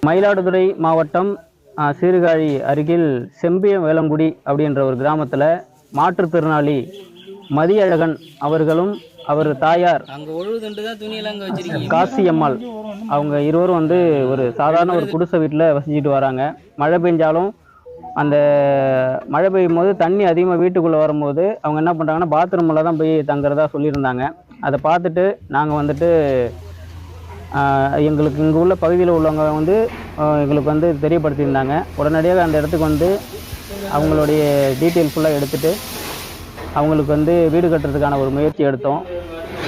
மயிலாடுதுறை மாவட்டம் சீர்காழி அருகில் செம்பிய வேளங்குடி அப்படின்ற ஒரு கிராமத்தில் மாற்றுத்திறனாளி மதியழகன் அவர்களும் அவர் தாயார் காசியம்மாள் அவங்க இருவரும் வந்து ஒரு சாதாரண ஒரு குடிசை வீட்டில் வசிச்சுட்டு வராங்க. மழை பெஞ்சாலும் அந்த மழை பெய்யும் போது தண்ணி அதிகமாக வீட்டுக்குள்ளே வரும்போது அவங்க என்ன பண்ணுறாங்கன்னா பாத்ரூமில் தான் போய் தங்குறதா சொல்லியிருந்தாங்க. அதை பார்த்துட்டு நாங்கள் வந்துட்டு எங்களுக்கு இங்கே உள்ள பகுதியில் உள்ளவங்க வந்து எங்களுக்கு வந்து தெரியப்படுத்தியிருந்தாங்க. உடனடியாக அந்த இடத்துக்கு வந்து அவங்களுடைய டீட்டெயில் ஃபுல்லாக எடுத்துகிட்டு அவங்களுக்கு வந்து வீடு கட்டுறதுக்கான ஒரு முயற்சி எடுத்தோம்.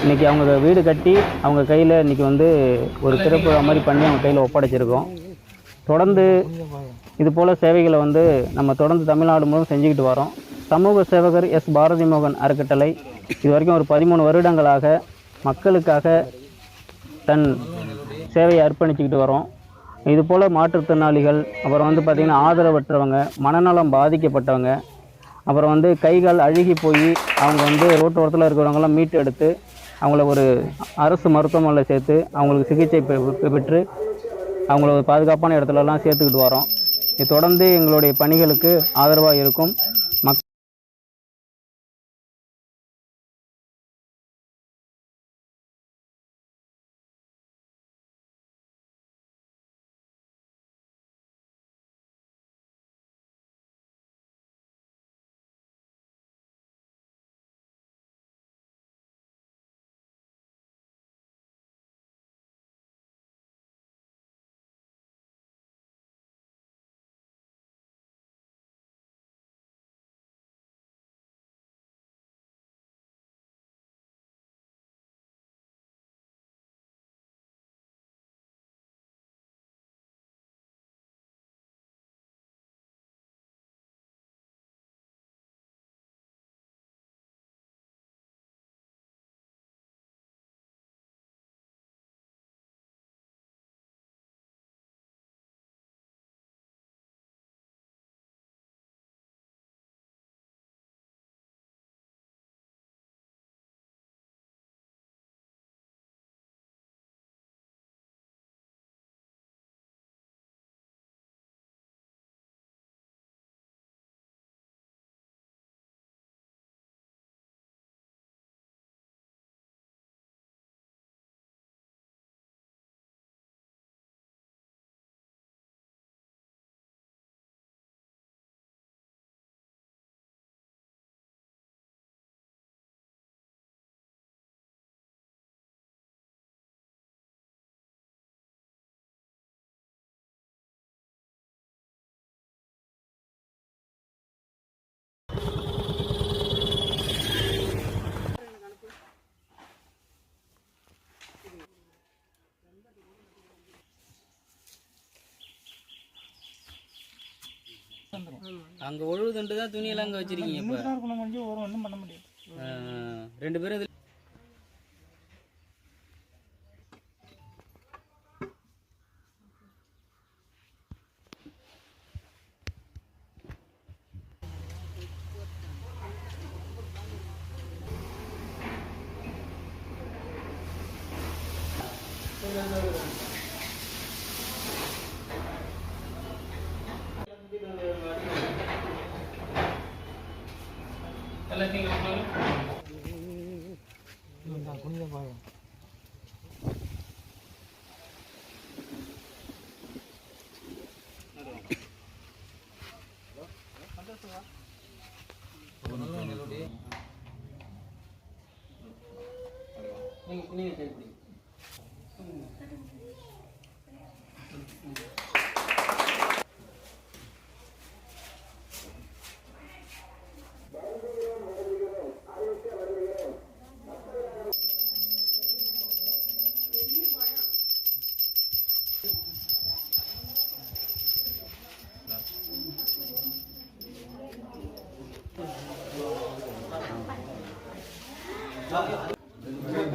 இன்றைக்கி அவங்க வீடு கட்டி அவங்க கையில் இன்றைக்கி வந்து ஒரு சிறப்பு மாதிரி பண்ணி அவங்க கையில் ஒப்படைச்சிருக்கோம். தொடர்ந்து இது போல் சேவைகளை வந்து நம்ம தொடர்ந்து தமிழ்நாடு முழுவதும் செஞ்சுக்கிட்டு வரோம். சமூக சேவகர் எஸ் பாரதி மோகன் அறக்கட்டளை இது வரைக்கும் ஒரு 13 வருடங்களாக மக்களுக்காக தன் சேவையை அர்ப்பணிச்சுக்கிட்டு வரோம். இது போல் மாற்றுத்திறனாளிகள், அப்புறம் வந்து பார்த்திங்கன்னா ஆதரவற்றவங்க, மனநலம் பாதிக்கப்பட்டவங்க, அப்புறம் வந்து கைகால் அழுகி போய் அவங்க வந்து ரோட்டோரத்தில் இருக்கிறவங்களாம் மீட்டு எடுத்து அவங்கள ஒரு அரசு மருத்துவமனையில் சேர்த்து அவங்களுக்கு சிகிச்சை பெற்று அவங்கள ஒரு பாதுகாப்பான இடத்துலலாம் சேர்த்துக்கிட்டு வரோம். இது தொடர்ந்து எங்களுடைய பணிகளுக்கு ஆதரவாக இருக்கும். அங்கே ஒழுதுண்டு தான் துணியெல்லாம் அங்கே வச்சிருக்கீங்க. இப்போ ஒன்றும் பண்ண முடியாது. 2 பேரும்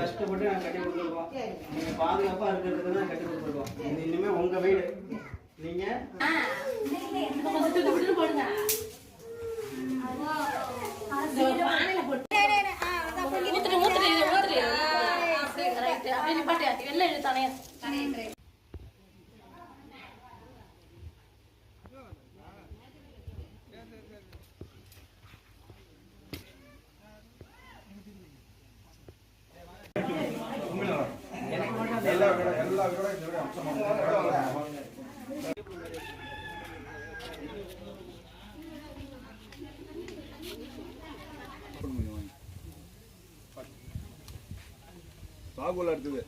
கஷ்டப்பட்டு நாங்கள் கட்டி கொடுத்துருக்கோம். நீங்கள் பாதுகாப்பாக இருக்கிறதுக்கு தான் கட்டி கொடுத்துருக்கோம். இது இனிமேல் உங்கள் வீடு. நீங்கள் ராகுல் அடுத்தது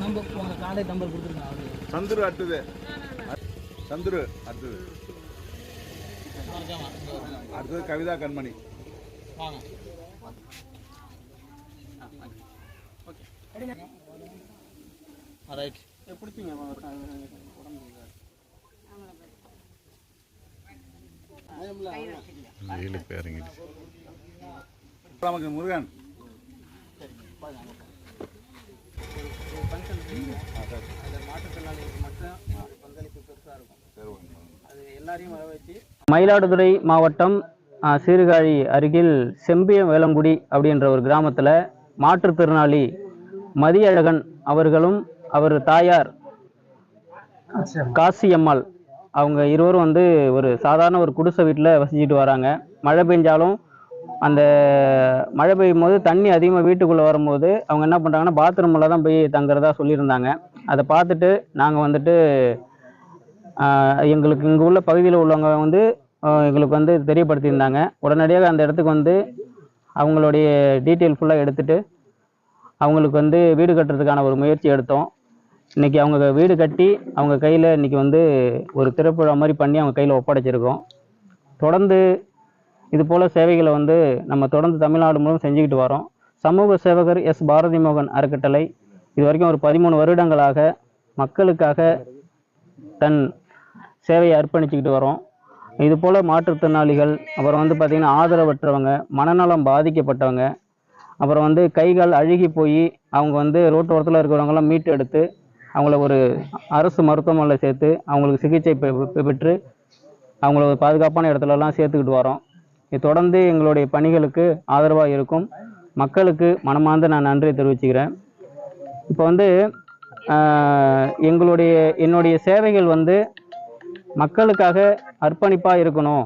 நம்ம காலை நம்பர் கொடுத்துருக்கோம். சந்துரு அடுத்தது சந்துரு அடுத்தது அடுத்தது கவிதா கண்மணி. முருகன் மயிலாடுதுறை மாவட்டம் சீர்காழி அருகில் செம்பிய வேளங்குடி அப்படின்ற ஒரு கிராமத்தில் மாற்றுத்திறனாளி மதியழகன் அவர்களும் அவர் தாயார் காசியம்மாள் அவங்க இருவரும் வந்து ஒரு சாதாரண ஒரு குடிசை வீட்டில் வசிச்சுட்டு வராங்க. மழை பெஞ்சாலும் அந்த மழை பெய்யும் போது தண்ணி அதிகமாக வீட்டுக்குள்ளே வரும்போது அவங்க என்ன பண்ணுறாங்கன்னா பாத்ரூமில் தான் போய் தங்குறதா சொல்லியிருந்தாங்க. அதை பார்த்துட்டு நாங்கள் வந்துட்டு எங்களுக்கு இங்கே உள்ள பகுதியில் உள்ளவங்க வந்து எங்களுக்கு வந்து தெரியப்படுத்தியிருந்தாங்க. உடனடியாக அந்த இடத்துக்கு வந்து அவங்களுடைய டீட்டெயில் ஃபுல்லாக எடுத்துகிட்டு அவங்களுக்கு வந்து வீடு கட்டுறதுக்கான ஒரு முயற்சி எடுத்தோம். இன்றைக்கி அவங்க வீடு கட்டி அவங்க கையில் இன்றைக்கி வந்து ஒரு திறப்புழா மாதிரி பண்ணி அவங்க கையில் ஒப்படைச்சிருக்கோம். தொடர்ந்து இது போல் சேவைகளை வந்து நம்ம தொடர்ந்து தமிழ்நாடு முழுவதும் செஞ்சுக்கிட்டு வரோம். சமூக சேவகர் எஸ் பாரதி மோகன் அறக்கட்டளை இது வரைக்கும் ஒரு 13 வருடங்களாக மக்களுக்காக தன் சேவையை அர்ப்பணிச்சுக்கிட்டு வரோம். இது போல் மாற்றுத்திறனாளிகள், அப்புறம் வந்து பார்த்திங்கன்னா ஆதரவற்றவங்க, மனநலம் பாதிக்கப்பட்டவங்க, அப்புறம் வந்து கைகால் அழுகி போய் அவங்க வந்து ரோட்டோரத்தில் இருக்கிறவங்களாம் மீட்டு எடுத்து அவங்கள ஒரு அரசு மருத்துவமனையில் சேர்த்து அவங்களுக்கு சிகிச்சை பெற்று அவங்கள ஒரு பாதுகாப்பான இடத்துலலாம் சேர்த்துக்கிட்டு வரோம். இது தொடர்ந்து எங்களுடைய பணிகளுக்கு ஆதரவாக இருக்கும். மக்களுக்கு மனமார்ந்த நான் நன்றியை தெரிவிச்சுக்கிறேன். இப்போ வந்து என்னுடைய சேவைகள் வந்து மக்களுக்காக அர்ப்பணிப்பாக இருக்கணும்,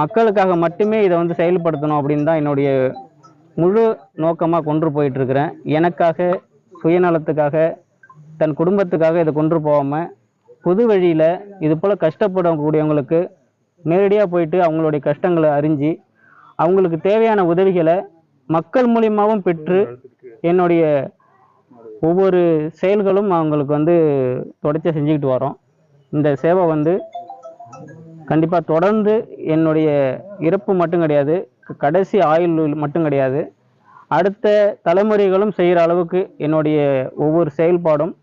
மக்களுக்காக மட்டுமே இதை வந்து செயல்படுத்தணும் அப்படின்னு தான் என்னுடைய முழு நோக்கமாக கொண்டு போயிட்டுருக்கிறேன். எனக்காக, சுயநலத்துக்காக, தன் குடும்பத்துக்காக இதை கொண்டு போகாமல் பொது வழியில் இது போல் கஷ்டப்படக்கூடியவங்களுக்கு நேரடியாக போயிட்டு அவங்களுடைய கஷ்டங்களை அறிஞ்சு அவங்களுக்கு தேவையான உதவிகளை மக்கள் மூலியமாகவும் பெற்று என்னுடைய ஒவ்வொரு செயல்களும் அவங்களுக்கு வந்து தொடர்ச்சியாக செஞ்சுக்கிட்டு வரோம். இந்த சேவை வந்து கண்டிப்பாக தொடர்ந்து என்னுடைய இறப்பு மட்டும் கிடையாது, கடைசி ஆயுள் மட்டும் கிடையாது, அடுத்த தலைமுறைகளும் செய்கிற அளவுக்கு என்னுடைய ஒவ்வொரு செயல்பாடும்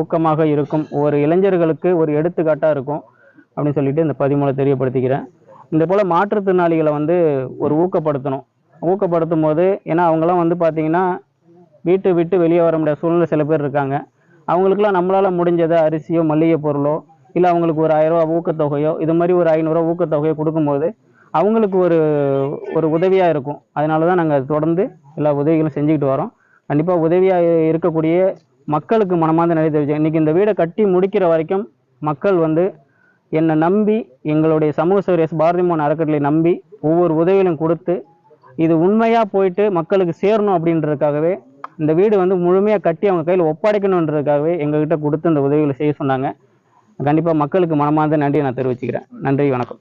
ஊக்கமாக இருக்கும், ஒவ்வொரு இளைஞர்களுக்கு ஒரு எடுத்துக்காட்டாக இருக்கும் அப்படின்னு சொல்லிட்டு இந்த பதிமூலம் தெரியப்படுத்திக்கிறேன். இந்த போல் மாற்றுத்திறனாளிகளை வந்து ஒரு ஊக்கப்படுத்தும் போது, ஏன்னா அவங்களாம் வந்து பார்த்திங்கன்னா வீட்டை விட்டு வெளியே வர முடியாத சூழ்நிலை சில பேர் இருக்காங்க. அவங்களுக்குலாம் நம்மளால் முடிஞ்சதை அரிசியோ மளிகை பொருளோ இல்லை அவங்களுக்கு ஒரு 1000 ரூபா ஊக்கத்தொகையோ இது மாதிரி ஒரு 500 ரூபா ஊக்கத்தொகையோ கொடுக்கும்போது அவங்களுக்கு ஒரு உதவியாக இருக்கும். அதனால தான் நாங்கள் தொடர்ந்து எல்லா உதவிகளும் செஞ்சுக்கிட்டு வரோம். கண்டிப்பாக உதவியாக இருக்கக்கூடிய மக்களுக்கு மனமார்ந்த நன்றி தெரிவிச்சேன். இன்றைக்கி இந்த வீடை கட்டி முடிக்கிற வரைக்கும் மக்கள் வந்து என்னை நம்பி, எங்களுடைய சமூக சேவகர் எஸ் பாரதி மோகன் அறக்கட்டளை நம்பி ஒவ்வொரு உதவிகளையும் கொடுத்து இது உண்மையாக போயிட்டு மக்களுக்கு சேரணும் அப்படின்றதுக்காகவே இந்த வீடு வந்து முழுமையாக கட்டி அவங்க கையில் ஒப்படைக்கணுன்றதுக்காகவே எங்ககிட்ட கொடுத்து இந்த உதவிகளை செய்ய சொன்னாங்க. கண்டிப்பாக மக்களுக்கு மனமார்ந்த நன்றியை நான் தெரிவிச்சுக்கிறேன். நன்றி, வணக்கம்.